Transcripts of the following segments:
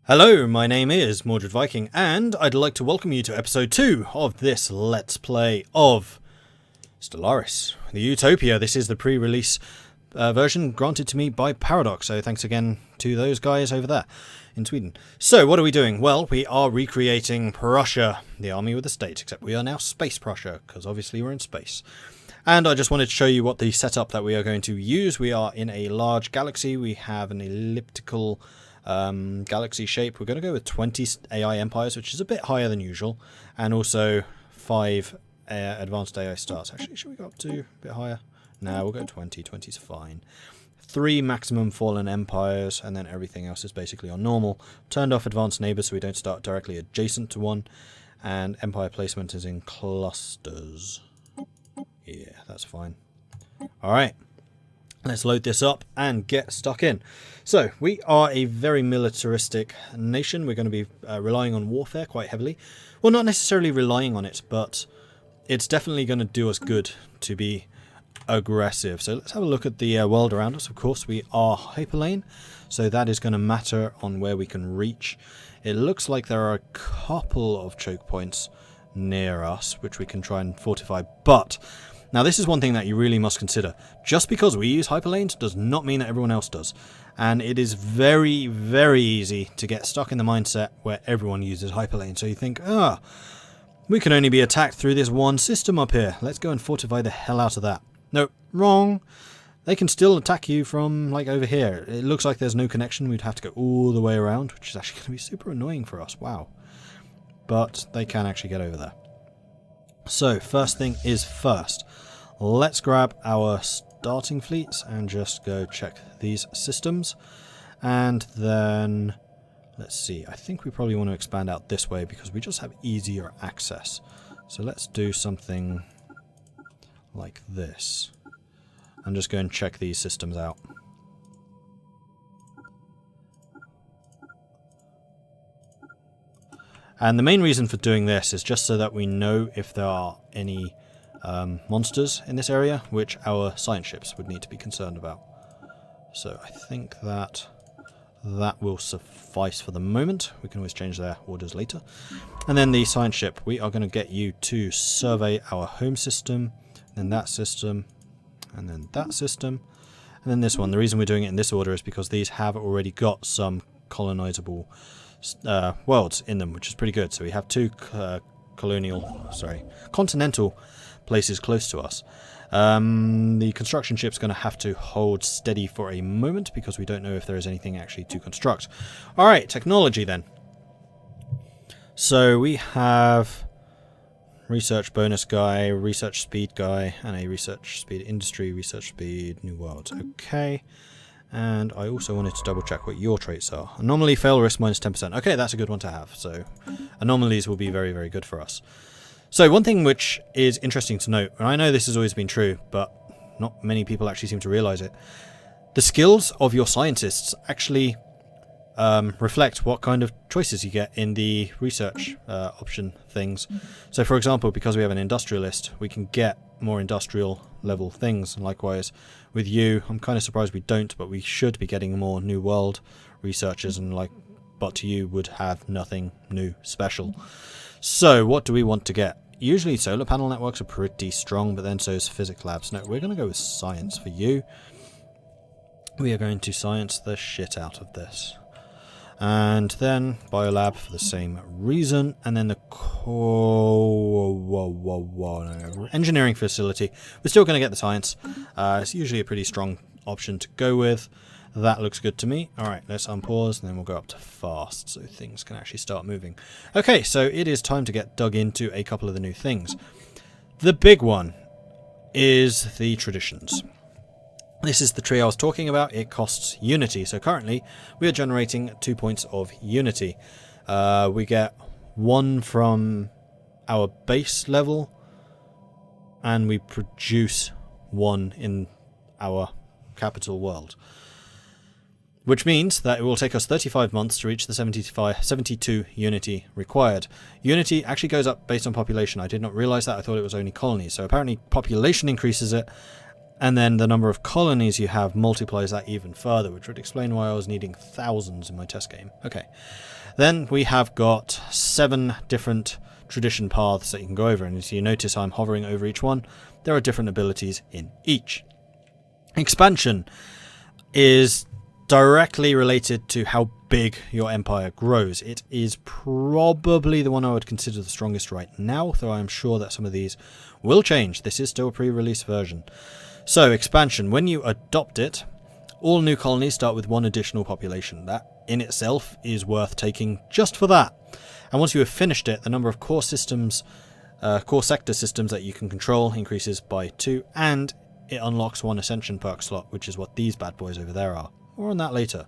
Hello, my name is Mordred Viking, and I'd like to welcome you to episode 2 of this Let's Play of Stellaris, the Utopia. This is the pre-release version granted to me by Paradox, so thanks again to those guys over there in Sweden. So, what are we doing? Well, we are recreating Prussia, the army with a state, except we are now Space Prussia, because obviously we're in space. And I just wanted to show you what the setup that we are going to use. We are in a large galaxy. We have an elliptical galaxy shape. We're going to go with 20 AI empires, which is a bit higher than usual, and also 5 advanced AI stars. Actually, should we go up to a bit higher? No, we'll go 20. 20 is fine. 3 maximum fallen empires, and then everything else is basically on normal. Turned off advanced neighbors so we don't start directly adjacent to one, and empire placement is in clusters. Yeah, that's fine. Alright, let's load this up and get stuck in. So, we are a very militaristic nation. We're going to be relying on warfare quite heavily. Well, not necessarily relying on it, but it's definitely going to do us good to be aggressive. So let's have a look at the world around us. Of course, we are hyperlane, so that is going to matter on where we can reach. It looks like there are a couple of choke points near us, which we can try and fortify, but now this is one thing that you really must consider. Just because we use hyperlanes does not mean that everyone else does. And it is very, very easy to get stuck in the mindset where everyone uses hyperlane. So you think, we can only be attacked through this one system up here. Let's go and fortify the hell out of that. No, wrong. They can still attack you from, like, over here. It looks like there's no connection. We'd have to go all the way around, which is actually going to be super annoying for us. Wow. But they can actually get over there. So, first thing is first. Let's grab our starting fleets and just go check these systems. And then, let's see, I think we probably want to expand out this way because we just have easier access. So let's do something like this. And just go and check these systems out. And the main reason for doing this is just so that we know if there are any monsters in this area, which our science ships would need to be concerned about. So I think that will suffice for the moment. We can always change their orders later. And then the science ship, we are going to get you to survey our home system, then that system, and then that system, and then this one. The reason we're doing it in this order is because these have already got some colonizable worlds in them, which is pretty good. So we have 2 continental places close to us. The construction ship's going to have to hold steady for a moment because we don't know if there is anything actually to construct. Alright, technology then. So we have research bonus guy, research speed guy, and a research speed industry, research speed new worlds. Okay. And I also wanted to double check what your traits are. Anomaly, fail risk, minus 10%. Okay, that's a good one to have. So anomalies will be very, very good for us. So one thing which is interesting to note, and I know this has always been true, but not many people actually seem to realize it. The skills of your scientists actually reflect what kind of choices you get in the research option things. So for example, because we have an industrialist, we can get more industrial level things. And likewise with you, I'm kind of surprised we don't, but we should be getting more new world researchers, and but you would have nothing new special. So what do we want to get? Usually solar panel networks are pretty strong, but then so is physics labs. No, we're going to go with science for you. We are going to science the shit out of this. And then biolab for the same reason. And then the engineering facility. We're still going to get the science. It's usually a pretty strong option to go with. That looks good to me. Alright, let's unpause and then we'll go up to fast so things can actually start moving. Okay, so it is time to get dug into a couple of the new things. The big one is the traditions. This is the tree I was talking about. It costs unity. So currently we are generating 2 points of unity. We get 1 from our base level and we produce 1 in our capital world. Which means that it will take us 35 months to reach the 72 unity required. Unity actually goes up based on population. I did not realize that. I thought it was only colonies. So apparently population increases it, And then the number of colonies you have multiplies that even further, which would explain why I was needing thousands in my test game. Okay. Then we have got 7 different tradition paths that you can go over, and as you notice I'm hovering over each one. There are different abilities in each. Expansion is directly related to how big your empire grows. It is probably the one I would consider the strongest right now, though I am sure that some of these will change. This is still a pre-release version. So, expansion. When you adopt it, all new colonies start with 1 additional population. That in itself is worth taking just for that. And once you have finished it, the number of core systems, core sector systems that you can control increases by 2, and it unlocks 1 Ascension perk slot, which is what these bad boys over there are. More on that later.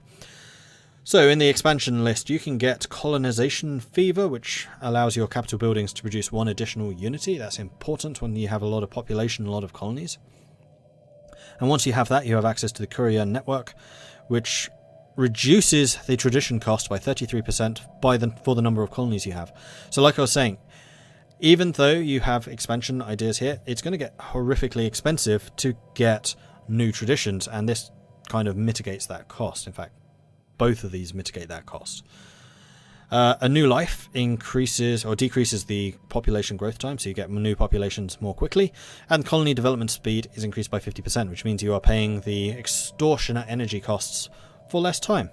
So in the expansion list you can get colonization fever, which allows your capital buildings to produce 1 additional unity. That's important when you have a lot of population, a lot of colonies. And once you have that, you have access to the courier network, which reduces the tradition cost by 33% for the number of colonies you have. So like I was saying, even though you have expansion ideas here, it's going to get horrifically expensive to get new traditions, and this kind of mitigates that cost. In fact, both of these mitigate that cost. A new life increases or decreases the population growth time, so you get new populations more quickly, and colony development speed is increased by 50%, which means you are paying the extortionate energy costs for less time.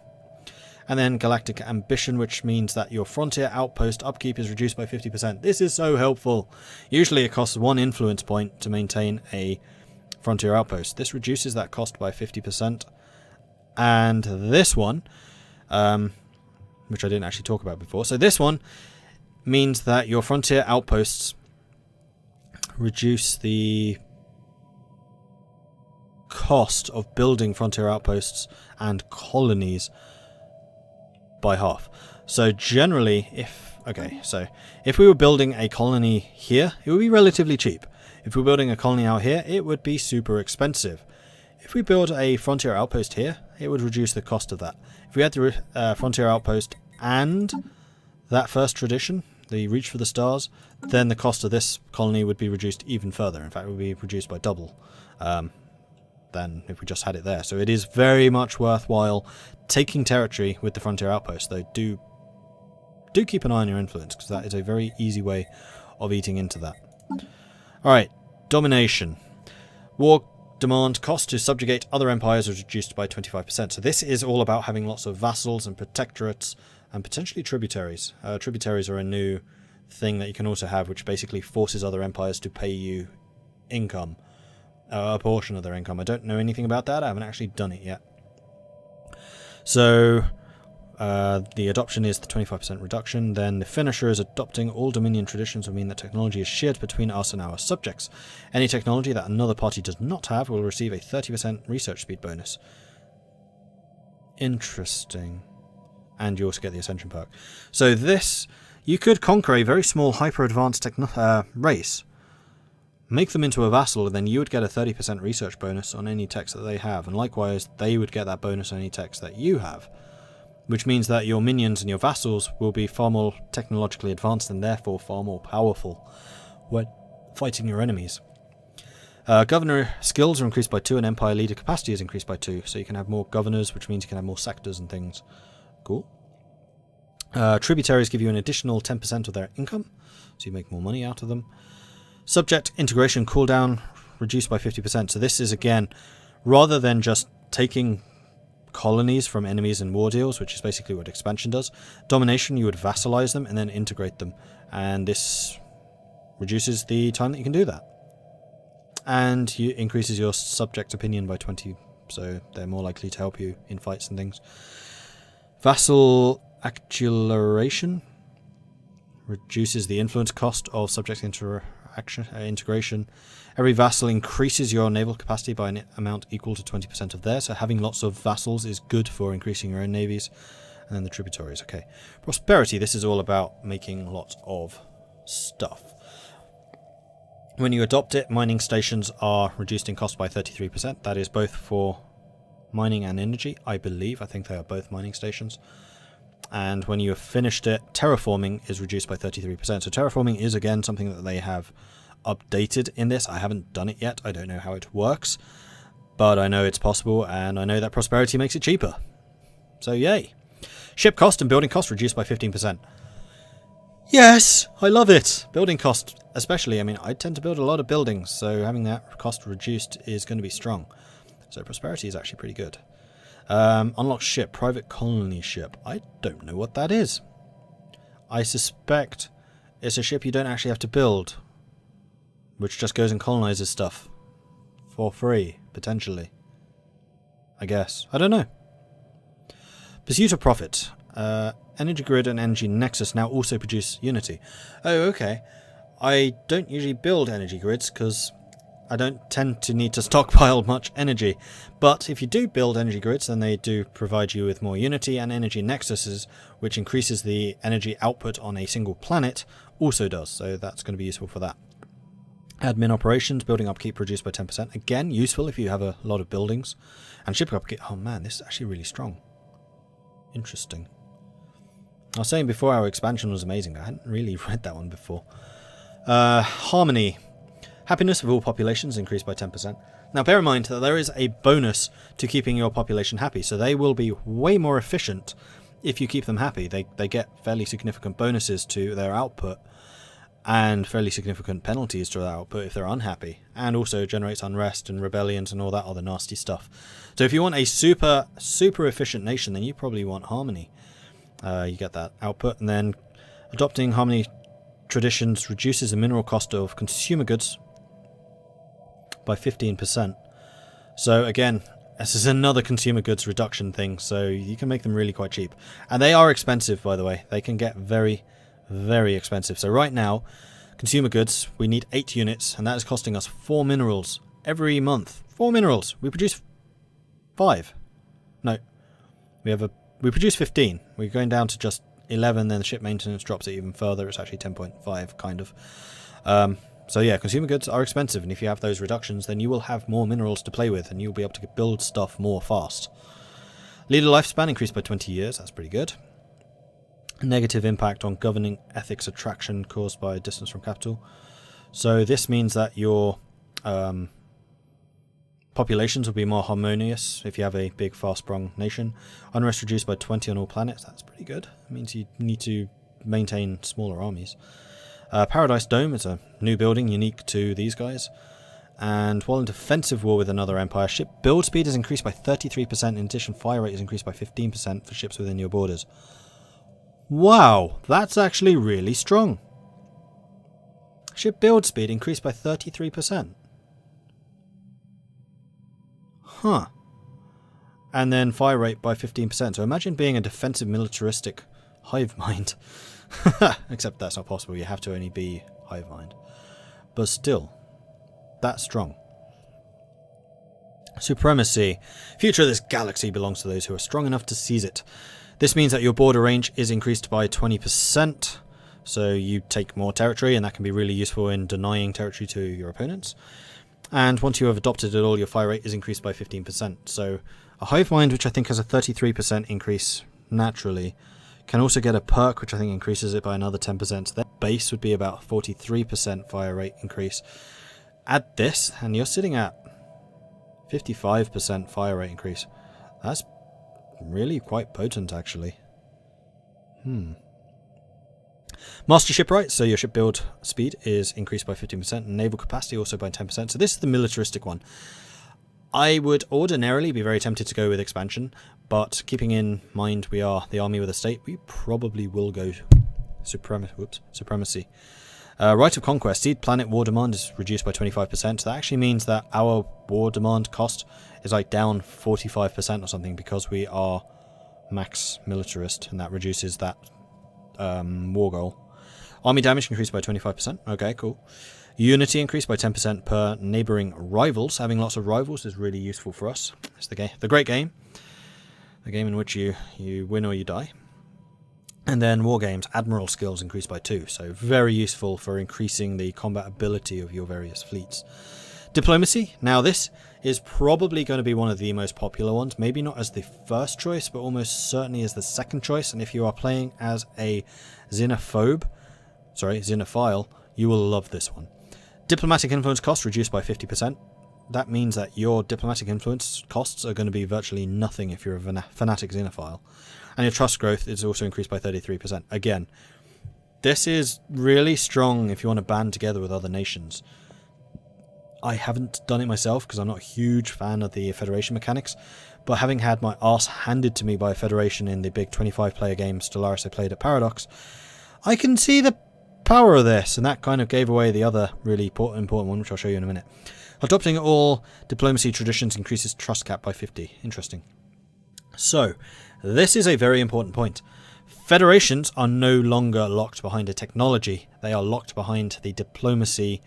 And then galactic ambition, which means that your frontier outpost upkeep is reduced by 50%. This is so helpful. Usually it costs 1 influence point to maintain a frontier outpost. This reduces that cost by 50%. And this one, which I didn't actually talk about before. So this one means that your frontier outposts reduce the cost of building frontier outposts and colonies by half. So generally, if we were building a colony here, it would be relatively cheap. If we're building a colony out here, it would be super expensive. If we build a frontier outpost here, it would reduce the cost of that. If we had the frontier outpost and that first tradition, the reach for the stars, then the cost of this colony would be reduced even further. In fact, it would be reduced by double than if we just had it there. So it is very much worthwhile taking territory with the frontier outpost, though do keep an eye on your influence, because that is a very easy way of eating into that. Alright, domination. War demand cost to subjugate other empires is reduced by 25%. So this is all about having lots of vassals and protectorates and potentially tributaries. Tributaries are a new thing that you can also have, which basically forces other empires to pay you income. A portion of their income. I don't know anything about that. I haven't actually done it yet. So the adoption is the 25% reduction. Then the finisher is adopting all Dominion traditions will mean that technology is shared between us and our subjects. Any technology that another party does not have will receive a 30% research speed bonus. Interesting. And you also get the Ascension perk. So this, you could conquer a very small hyper-advanced race, make them into a vassal, and then you would get a 30% research bonus on any techs that they have. And likewise, they would get that bonus on any techs that you have. Which means that your minions and your vassals will be far more technologically advanced and therefore far more powerful when fighting your enemies. Governor skills are increased by 2 and empire leader capacity is increased by 2. So you can have more governors, which means you can have more sectors and things. Cool. Tributaries give you an additional 10% of their income, so you make more money out of them. Subject integration cooldown reduced by 50%. So this is, again, rather than just taking colonies from enemies in war deals, which is basically what expansion does, domination, you would vassalize them and then integrate them. And this reduces the time that you can do that. And you increases your subject opinion by 20, so they're more likely to help you in fights and things. Vassal acceleration reduces the influence cost of subject integration. Every vassal increases your naval capacity by an amount equal to 20% of theirs, so having lots of vassals is good for increasing your own navies. And then the tributaries, okay. Prosperity, this is all about making lots of stuff. When you adopt it, mining stations are reduced in cost by 33%. That is both for mining and energy, I believe. I think they are both mining stations. And when you have finished it, terraforming is reduced by 33%. So terraforming is, again, something that they have updated in this. I haven't done it yet. I don't know how it works. But I know it's possible, and I know that prosperity makes it cheaper. So yay. Ship cost and building cost reduced by 15%. Yes! I love it! Building cost especially. I mean, I tend to build a lot of buildings, so having that cost reduced is going to be strong. So prosperity is actually pretty good. Unlock ship. Private colony ship. I don't know what that is. I suspect it's a ship you don't actually have to build, which just goes and colonizes stuff. For free, potentially. I guess. I don't know. Pursuit of profit. Energy grid and energy nexus now also produce unity. Oh, okay. I don't usually build energy grids because I don't tend to need to stockpile much energy. But if you do build energy grids, then they do provide you with more unity, and energy nexuses, which increases the energy output on a single planet, also does. So that's going to be useful for that. Admin operations, building upkeep reduced by 10%. Again, useful if you have a lot of buildings. And ship upkeep. Oh man, this is actually really strong. Interesting. I was saying before our expansion was amazing. I hadn't really read that one before. Harmony. Happiness of all populations increased by 10%. Now bear in mind that there is a bonus to keeping your population happy. So they will be way more efficient if you keep them happy. They get fairly significant bonuses to their output. And fairly significant penalties to their output if they're unhappy. And also generates unrest and rebellions and all that other nasty stuff. So if you want a super efficient nation, then you probably want harmony. You get that output. And then adopting harmony traditions reduces the mineral cost of consumer goods by 15%. So again, this is another consumer goods reduction thing. So you can make them really quite cheap. And they are expensive, by the way. They can get very expensive. So right now, consumer goods, we need 8 units, and that is costing us 4 minerals every month. 4 minerals. We produce 5. No. We produce 15. We're going down to just 11, then the ship maintenance drops it even further. It's actually 10.5, kind of. So yeah, consumer goods are expensive, and if you have those reductions, then you will have more minerals to play with, and you'll be able to build stuff more fast. Leader lifespan increased by 20 years. That's pretty good. Negative impact on governing ethics attraction caused by distance from capital. So this means that your populations will be more harmonious if you have a big, fast-sprung nation. Unrest reduced by 20 on all planets. That's pretty good. It means you need to maintain smaller armies. Paradise Dome is a new building unique to these guys. And while in defensive war with another empire, ship build speed is increased by 33%. In addition, fire rate is increased by 15% for ships within your borders. Wow, that's actually really strong. Ship build speed increased by 33%. Huh. And then fire rate by 15%. So imagine being a defensive militaristic hive mind. Except that's not possible. You have to only be hive mind. But still, that's strong. Supremacy. Future of this galaxy belongs to those who are strong enough to seize it. This means that your border range is increased by 20%. So you take more territory, and that can be really useful in denying territory to your opponents. And once you have adopted it all, your fire rate is increased by 15%. So a hive mind, which I think has a 33% increase naturally, can also get a perk, which I think increases it by another 10%. So their base would be about 43% fire rate increase. Add this, and you're sitting at 55% fire rate increase. That's really quite potent, actually. Master ship rights, so your ship build speed is increased by 15%, and naval capacity also by 10%. So this is the militaristic one. I would ordinarily be very tempted to go with expansion, but keeping in mind we are the army with a state, we probably will go supremacy. Right of conquest. Seed planet war demand is reduced by 25%. That actually means that our war demand cost is like down 45% or something, because we are max militarist, and that reduces that war goal. Army damage increased by 25%. Okay, cool. Unity increased by 10% per neighbouring rivals. Having lots of rivals is really useful for us. It's the great game. The game in which you win or you die. And then war games, admiral skills increased by 2. So very useful for increasing the combat ability of your various fleets. Diplomacy. Now this is probably going to be one of the most popular ones. Maybe not as the first choice, but almost certainly as the second choice. And if you are playing as a xenophile, you will love this one. Diplomatic influence cost reduced by 50%. that means that your diplomatic influence costs are going to be virtually nothing if you're a fanatic xenophile. And your trust growth is also increased by 33%. Again, this is really strong if you want to band together with other nations. I haven't done it myself because I'm not a huge fan of the Federation mechanics, but having had my arse handed to me by a Federation in the big 25-player game Stellaris I played at Paradox, I can see the power of this, and that kind of gave away the other really important one, which I'll show you in a minute. Adopting all diplomacy traditions increases trust cap by 50. Interesting. So, this is a very important point. Federations are no longer locked behind a technology. They are locked behind the diplomacy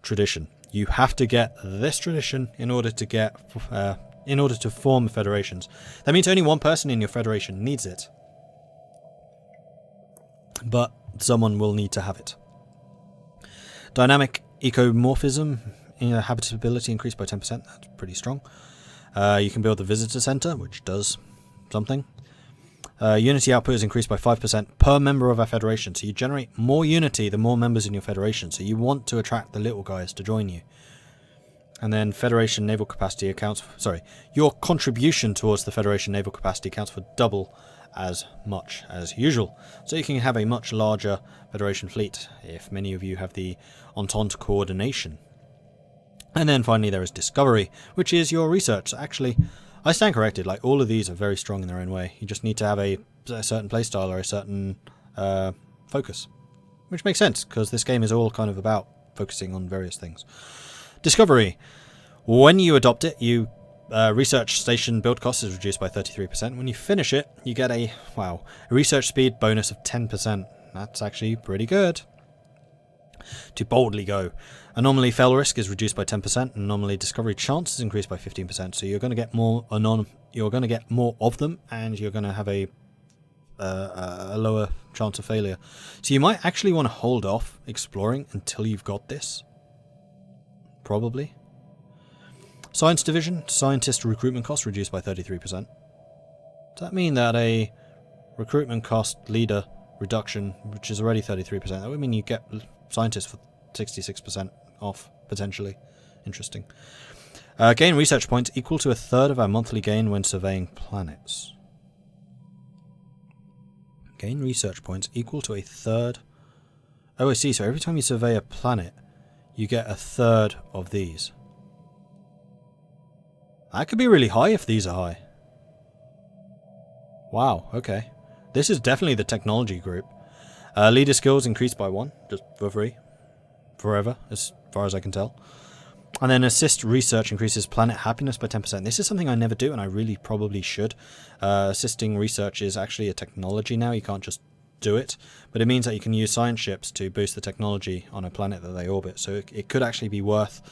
tradition. You have to get this tradition in order to form federations. That means only one person in your federation needs it, but someone will need to have it. Dynamic ecomorphism, habitability increased by 10%. That's pretty strong. You can build the visitor center, which does something. Unity output is increased by 5% per member of our federation, so you generate more unity the more members in your federation, so you want to attract the little guys to join you. And then federation naval capacity your contribution towards the federation naval capacity accounts for double as much as usual, so you can have a much larger federation fleet if many of you have the Entente coordination. And then finally there is discovery, which is your research. Actually, I stand corrected, like all of these are very strong in their own way. You just need to have a certain playstyle or a certain focus, which makes sense because this game is all kind of about focusing on various things. Discovery. When you adopt it, you research station build cost is reduced by 33%. When you finish it, you get a research speed bonus of 10%. That's actually pretty good. To boldly go. Anomaly fail risk is reduced by 10%. Anomaly discovery chance is increased by 15%. So you're going to get more of them, and you're going to have a lower chance of failure. So you might actually want to hold off exploring until you've got this. Probably. Science division, scientist recruitment cost reduced by 33%. Does that mean that a recruitment cost leader reduction, which is already 33%, that would mean you get scientists for 66% off, potentially. Interesting. Gain research points equal to 1/3 of our monthly gain when surveying planets. Gain research points equal to 1/3. Oh, I see. So every time you survey a planet, you get 1/3 of these. That could be really high if these are high. Wow, okay. This is definitely the technology group. Leader skills increased by 1, just for free. Forever, as far as I can tell. And then assist research increases planet happiness by 10%. This is something I never do, and I really probably should. Assisting research is actually a technology now. You can't just do it. But it means that you can use science ships to boost the technology on a planet that they orbit. So it could actually be worth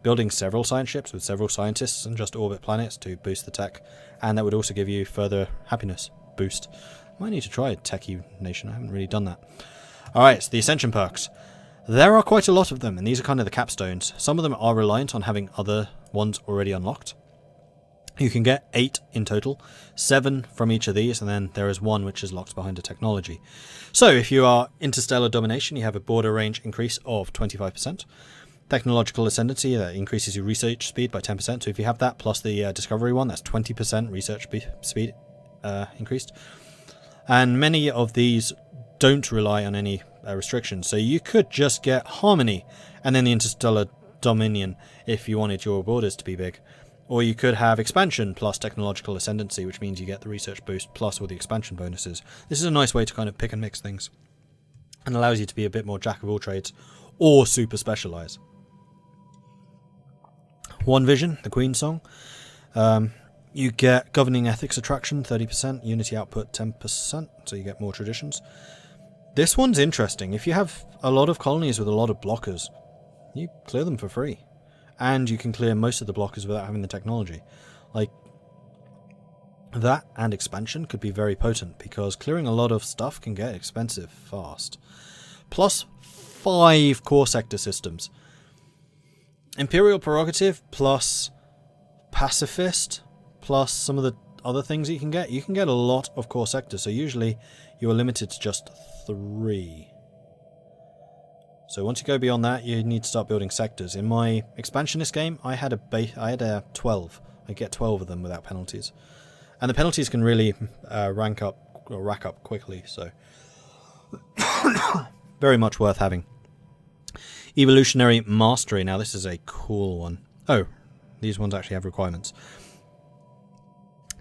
building several science ships with several scientists and just orbit planets to boost the tech. And that would also give you further happiness boost. Might need to try a techie nation. I haven't really done that. Alright, so the Ascension perks. There are quite a lot of them, and these are kind of the capstones. Some of them are reliant on having other ones already unlocked. You can get 8 in total, 7 from each of these, and then there is 1 which is locked behind a technology. So if you are interstellar domination, you have a border range increase of 25%. Technological ascendancy, that increases your research speed by 10%. So if you have that plus the discovery one, that's 20% research speed increased. And many of these don't rely on any restrictions. So you could just get Harmony and then the Interstellar Dominion if you wanted your borders to be big. Or you could have Expansion plus Technological Ascendancy, which means you get the research boost plus all the expansion bonuses. This is a nice way to kind of pick and mix things and allows you to be a bit more jack of all trades or super specialize. One Vision, the Queen Song. You get Governing Ethics Attraction 30%, Unity Output 10%, so you get more traditions. This one's interesting. If you have a lot of colonies with a lot of blockers, you clear them for free. And you can clear most of the blockers without having the technology. Like, that and expansion could be very potent, because clearing a lot of stuff can get expensive fast. Plus 5 core sector systems. Imperial Prerogative plus Pacifist plus some of the other things you can get. You can get a lot of core sectors, so usually you are limited to just 3. So once you go beyond that, you need to start building sectors. In my expansionist game, I had a 12. I get 12 of them without penalties, and the penalties can really rack up quickly. So very much worth having. Evolutionary Mastery. Now this is a cool one. Oh, these ones actually have requirements.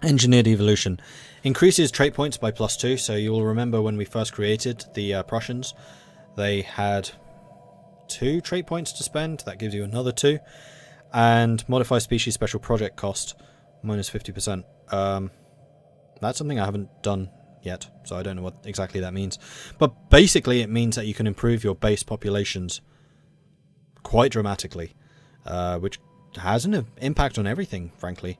Engineered Evolution. Increases trait points by +2. So you'll remember when we first created the Prussians, they had 2 trait points to spend. That gives you another 2. And modify species special project cost -50%. That's something I haven't done yet, so I don't know what exactly that means. But basically it means that you can improve your base populations quite dramatically, which has an impact on everything, frankly.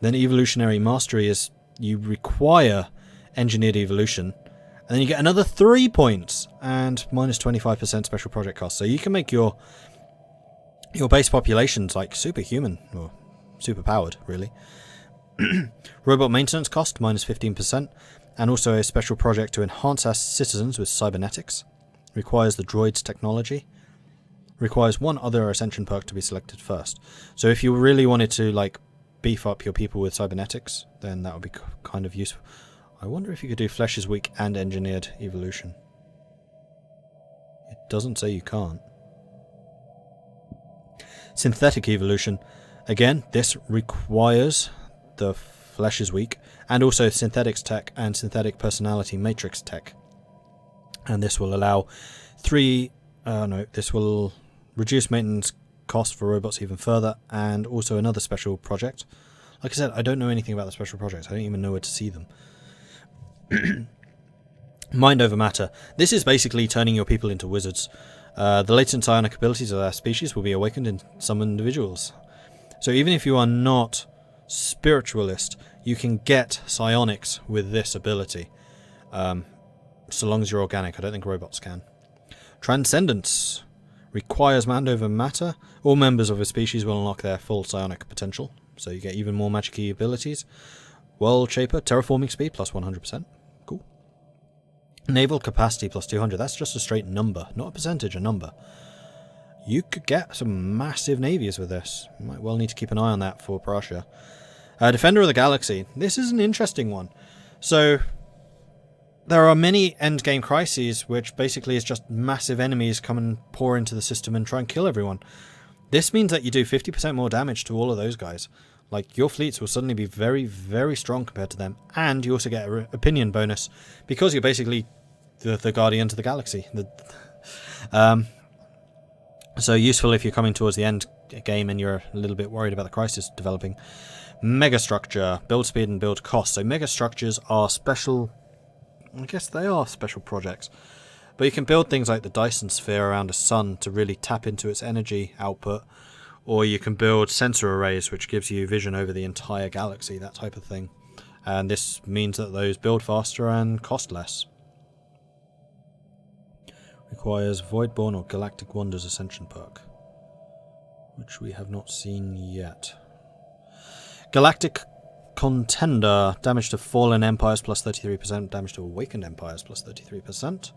Then Evolutionary Mastery is you require Engineered Evolution, and then you get another 3 points and -25% special project cost. So you can make your base populations like superhuman, or superpowered, really. Robot maintenance cost -15%, and also a special project to enhance our citizens with cybernetics. Requires the droid's technology. Requires 1 other Ascension perk to be selected first. So if you really wanted to like beef up your people with cybernetics, then that would be kind of useful. I wonder if you could do Flesh is Weak and Engineered Evolution. It doesn't say you can't. Synthetic Evolution. Again, this requires the Flesh is Weak, and also Synthetics Tech and Synthetic Personality Matrix Tech. And this will allow this will reduce maintenance cost for robots even further, and also another special project. Like I said, I don't know anything about the special projects. I don't even know where to see them. Mind over matter. This is basically turning your people into wizards. The latent psionic abilities of their species will be awakened in some individuals. So even if you are not spiritualist, you can get psionics with this ability. So long as you're organic. I don't think robots can. Transcendence. Requires mind over matter. All members of a species will unlock their full psionic potential, so you get even more magic-y abilities. World Shaper, terraforming speed plus 100%. Cool. Naval capacity plus 200. That's just a straight number, not a percentage, a number. You could get some massive navies with this. You might well need to keep an eye on that for Prussia. Defender of the Galaxy. This is an interesting one. So there are many endgame crises, which basically is just massive enemies come and pour into the system and try and kill everyone. This means that you do 50% more damage to all of those guys. Like, your fleets will suddenly be very, very strong compared to them. And you also get an opinion bonus, because you're basically the Guardian to the Galaxy. So useful if you're coming towards the end game and you're a little bit worried about the crisis developing. Megastructure, build speed and build cost. So megastructures are special... I guess they are special projects. But you can build things like the Dyson Sphere around a sun to really tap into its energy output. Or you can build sensor arrays, which gives you vision over the entire galaxy, that type of thing. And this means that those build faster and cost less. Requires Voidborn or Galactic Wonders Ascension perk, which we have not seen yet. Galactic Contender, damage to fallen empires plus 33%, damage to awakened empires plus 33%.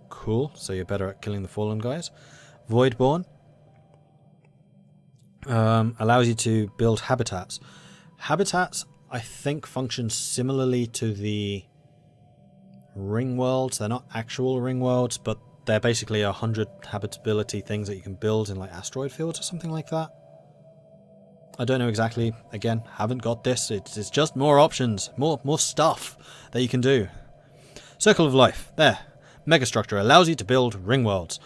Cool, so you're better at killing the fallen guys. Voidborn allows you to build habitats. Habitats, I think, function similarly to the ring worlds. They're not actual ring worlds, but they're basically 100 habitability things that you can build in like asteroid fields or something like that. I don't know exactly. Again, haven't got this. It's just more options, more stuff that you can do. Circle of Life. There. Megastructure allows you to build ring worlds.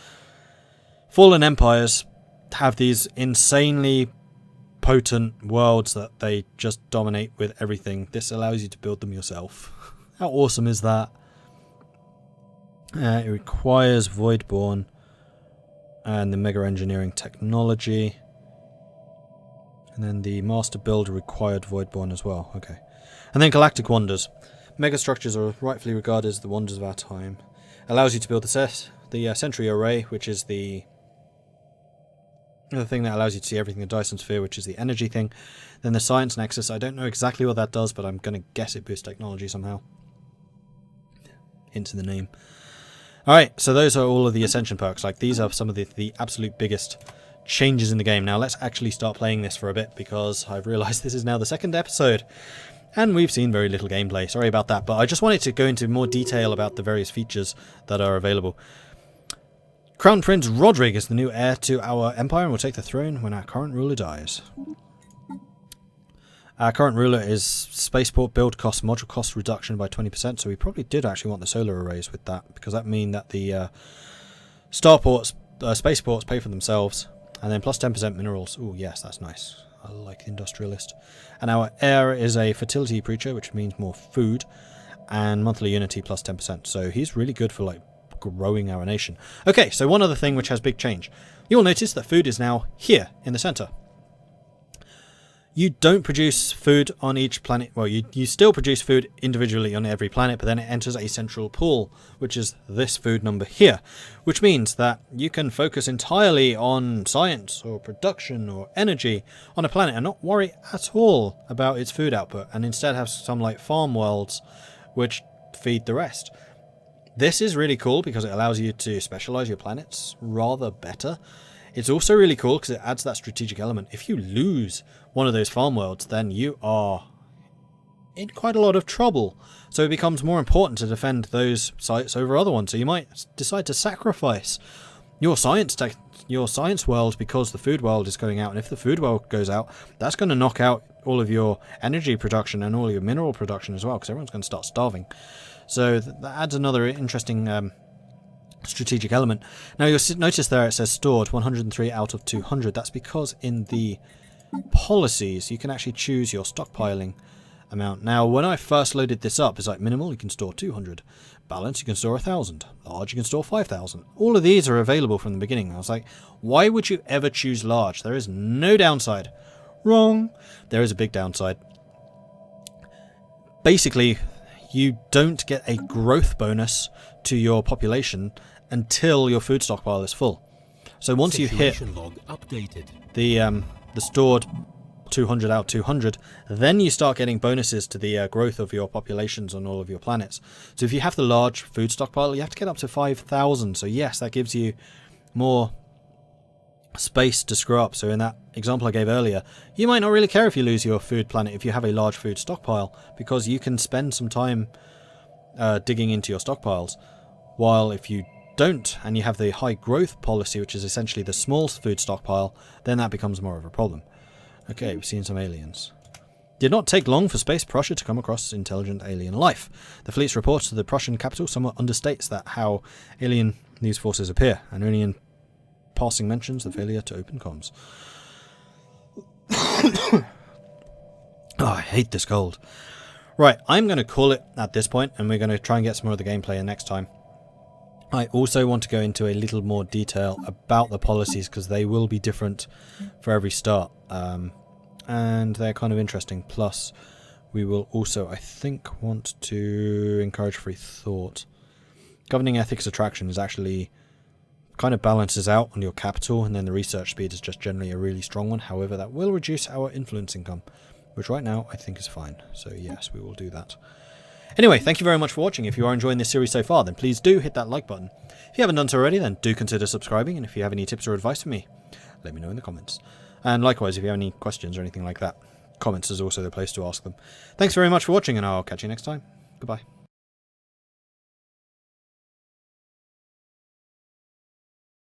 Fallen empires have these insanely potent worlds that they just dominate with everything. This allows you to build them yourself. How awesome is that? It requires Voidborn and the Mega Engineering technology. And then the Master Builder required Voidborn as well. Okay. And then Galactic Wonders. Megastructures are rightfully regarded as the wonders of our time. Allows you to build the Sentry Array, which is the thing that allows you to see everything in the Dyson Sphere, which is the energy thing. Then the Science Nexus. I don't know exactly what that does, but I'm going to guess it boosts technology somehow. Hint in the name. Alright, so those are all of the Ascension perks. Like, these are some of the absolute biggest changes in the game. Now, let's actually start playing this for a bit, because I've realised this is now the second episode, and we've seen very little gameplay. Sorry about that, but I just wanted to go into more detail about the various features that are available. Crown Prince Roderick is the new heir to our empire and will take the throne when our current ruler dies. Our current ruler is spaceport build cost, module cost reduction by 20%, so we probably did actually want the solar arrays with that, because that means that the starports, spaceports pay for themselves, and then plus 10% minerals. Oh yes, that's nice. I like the industrialist. And our heir is a fertility preacher, which means more food, and monthly unity plus 10%, so he's really good for like growing our nation. Okay, so one other thing which has big change. You'll notice that food is now here in the center. You don't produce food on each planet. Well, you still produce food individually on every planet, but then it enters a central pool, which is this food number here, which means that you can focus entirely on science or production or energy on a planet and not worry at all about its food output, and instead have some like farm worlds which feed the rest. This is really cool because it allows you to specialize your planets rather better. It's also really cool because it adds that strategic element. If you lose one of those farm worlds, then you are in quite a lot of trouble. So it becomes more important to defend those sites over other ones. So you might decide to sacrifice your science world because the food world is going out. And if the food world goes out, that's going to knock out all of your energy production and all your mineral production as well, because everyone's going to start starving. So that adds another interesting strategic element. Now you'll notice there it says stored 103 out of 200. That's because in the policies you can actually choose your stockpiling amount. Now when I first loaded this up, it's like minimal you can store 200, balance you can store 1,000, large you can store 5,000. All of these are available from the beginning. I was like, why would you ever choose large? There is no downside. Wrong. There is a big downside. Basically, you don't get a growth bonus to your population until your food stockpile is full. So once you hit the stored 200 out 200, then you start getting bonuses to the growth of your populations on all of your planets. So if you have the large food stockpile, you have to get up to 5,000. So yes, that gives you more space to screw up. So in that example I gave earlier, you might not really care if you lose your food planet if you have a large food stockpile, because you can spend some time digging into your stockpiles. While if you don't, and you have the high growth policy, which is essentially the small food stockpile, then that becomes more of a problem. Okay, we've seen some aliens. Did not take long for Space Prussia to come across intelligent alien life. The fleet's report to the Prussian capital somewhat understates that how alien these forces appear, and only in passing mentions the failure to open comms. Oh, I hate this cold. Right, I'm going to call it at this point, and we're going to try and get some more of the gameplay next time. I also want to go into a little more detail about the policies, because they will be different for every start, and they're kind of interesting. Plus, we will also, I think, want to encourage free thought. Governing ethics attraction is actually kind of balances out on your capital, and then the research speed is just generally a really strong one. However, that will reduce our influence income, which right now I think is fine. So yes, we will do that. Anyway, thank you very much for watching. If you are enjoying this series so far, then please do hit that like button. If you haven't done so already, then do consider subscribing, and if you have any tips or advice for me, let me know in the comments. And likewise, if you have any questions or anything like that, comments is also the place to ask them. Thanks very much for watching, and I'll catch you next time. Goodbye.